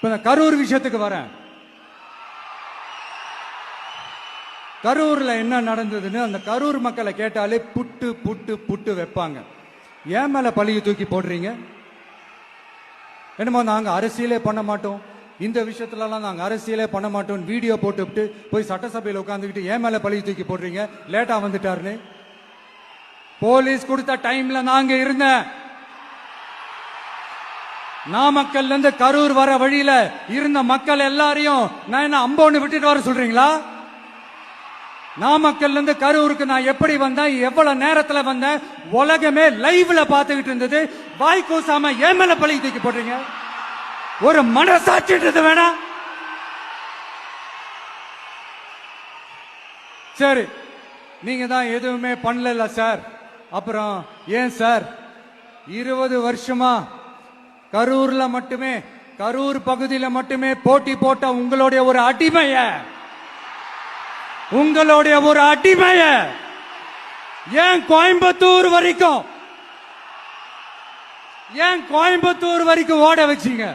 இப்ப கரூர் விஷயத்துக்கு வரேன். கரூர்ல என்ன நடந்ததுன்னு அந்த கரூர் மக்களை கேட்டாலே புட்டு புட்டு புட்டு வைப்பாங்க. ஏன் மேல பழிய தூக்கி போடுறீங்க? என்னமோ நாங்க அரசியலே பண்ண மாட்டோம், இந்த விஷயத்துலலாம் நாங்க அரசியலே பண்ண மாட்டோம் வீடியோ போட்டுவிட்டு போய் சட்டசபையில் உட்காந்துக்கிட்டு ஏன் மேல பழிய தூக்கி போடுறீங்க? லேட்டா வந்துட்டாருன்னு போலீஸ் கொடுத்த டைம்ல நாங்க இருந்தேன். நாமக்கல்ல இருந்து கரூர் வர வழியில இருந்த மக்கள் எல்லாரையும் நான் என்ன அம்போன்னு விட்டுட்டு வர சொல்றீங்களா? நாமக்கல்ல இருந்து கரூருக்கு நான் எப்படி வந்தேன், எவ்வளவு நேரத்துல வந்தேன், உலகமே லைவ்ல பாத்துக்கிட்டு இருந்தது. வாய் கூசாம ஏன் மேல பழி தூக்கி போடுறீங்க? ஒரு மனசாட்சின்றது வேணா? சரி, நீங்க தான் எதுவுமே பண்ணல சார். அப்புறம் ஏன் சார் 20 வருஷமா கரூர்ல மட்டுமே, கரூர் பகுதியில மட்டுமே போட்டி போட்ட உங்களுடைய ஒரு அடிமைய ஏன் கோயம்புத்தூர் வரைக்கும் ஓட வச்சீங்க?